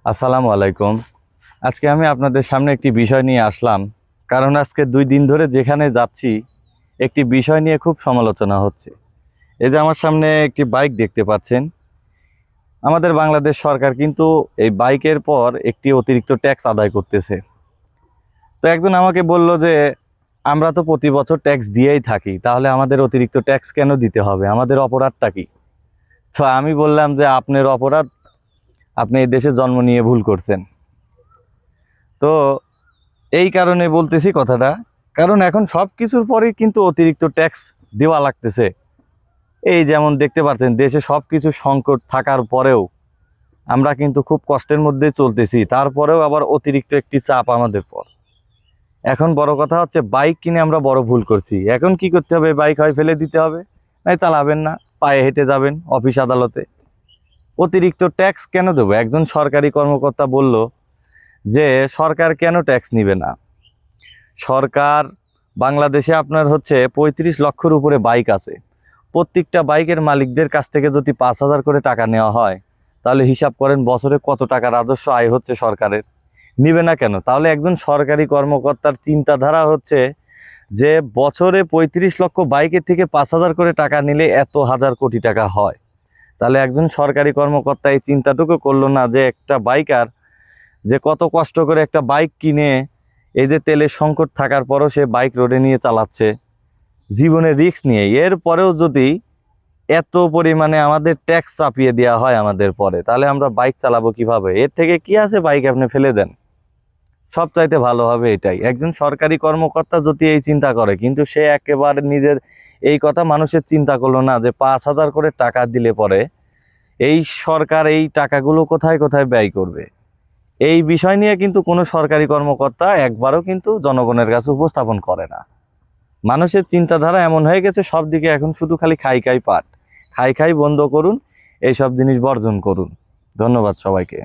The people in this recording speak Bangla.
আসসালামু আলাইকুম। আজকে আমি আপনাদের সামনে একটি বিষয় নিয়ে আসলাম, কারণ আজকে 2 দিন ধরে যেখানে যাচ্ছি একটি বিষয় নিয়ে খুব সমালোচনা হচ্ছে। এই যে আমার সামনে একটি বাইক দেখতে পাচ্ছেন, আমাদের বাংলাদেশ সরকার কিন্তু এই বাইকের পর একটি অতিরিক্ত ট্যাক্স আদায় করতেছে। তো একজন আমাকে বলল যে আমরা তো প্রতি বছর ট্যাক্স দিয়েই থাকি, তাহলে আমাদের অতিরিক্ত ট্যাক্স কেন দিতে হবে, আমাদের অপরাধটা কি? তো আমি বললাম যে আপনার অপরাধ, আপনি এই দেশে জন্ম নিয়ে ভুল করছেন। তো এই কারণে বলতেছি কথাটা, কারণ এখন সব কিছুর পরেই কিন্তু অতিরিক্ত ট্যাক্স দেওয়া লাগতেছে। এই যেমন দেখতে পাচ্ছেন দেশে সব কিছু সংকট থাকার পরেও আমরা কিন্তু খুব কষ্টের মধ্যে চলতেছি, তারপরেও আবার অতিরিক্ত একটি চাপ আমাদের পর। এখন বড় কথা হচ্ছে বাইক কিনে আমরা বড় ভুল করছি। এখন কি করতে হবে? বাইক হয় ফেলে দিতে হবে, নাই চালাবেন না, পায়ে হেঁটে যাবেন অফিস আদালতে। অতিরিক্ত ট্যাক্স কেন দেবো? একজন সরকারি কর্মকর্তা বলল যে সরকার কেন ট্যাক্স নিবে না। সরকার, বাংলাদেশে আপনার হচ্ছে 35 লক্ষের উপরে বাইক আছে। প্রত্যেকটা বাইকের মালিকদের কাছ থেকে যদি 5,000 করে টাকা নেওয়া হয়, তাহলে হিসাব করেন বছরে কত টাকা রাজস্ব আয় হচ্ছে সরকারের। নিবে না কেন? তাহলে একজন সরকারি কর্মকর্তার চিন্তাধারা হচ্ছে যে বছরে 35 লক্ষ বাইকের থেকে 5,000 করে টাকা নিলে এত হাজার কোটি টাকা হয়। তাহলে একজন সরকারি কর্মকর্তা এই চিন্তাটুকু করলো না যে একটা বাইকার যে কত কষ্ট করে একটা বাইক কিনে, এই যে তেলের সংকট থাকার পরও সে বাইক রোডে নিয়ে চালাচ্ছে জীবনের রিস্ক নিয়ে, এরপরেও যদি এত পরিমাণে আমাদের ট্যাক্স চাপিয়ে দেওয়া হয় আমাদের পরে, তাহলে আমরা বাইক চালাবো কিভাবে? এর থেকে কি আছে, বাইক আপনি ফেলে দেন, সব চাইতে ভালো হবে এটাই। একজন সরকারি কর্মকর্তা যদি এই চিন্তা করে, কিন্তু সে একেবারে নিজের এই কথা মানুষের চিন্তা করলো না যে 5,000 করে টাকা দিলে পরে এই সরকার এই টাকাগুলো কোথায় কোথায় ব্যয় করবে। এই বিষয় নিয়ে কিন্তু কোনো সরকারি কর্মকর্তা একবারও কিন্তু জনগণের কাছে উপস্থাপন করে না। মানুষের চিন্তাধারা এমন হয়ে গেছে, সব দিকে এখন শুধু খালি খাই খাই পাট। খাই খাই বন্ধ করুন, এইসব জিনিস বর্জন করুন। ধন্যবাদ সবাইকে।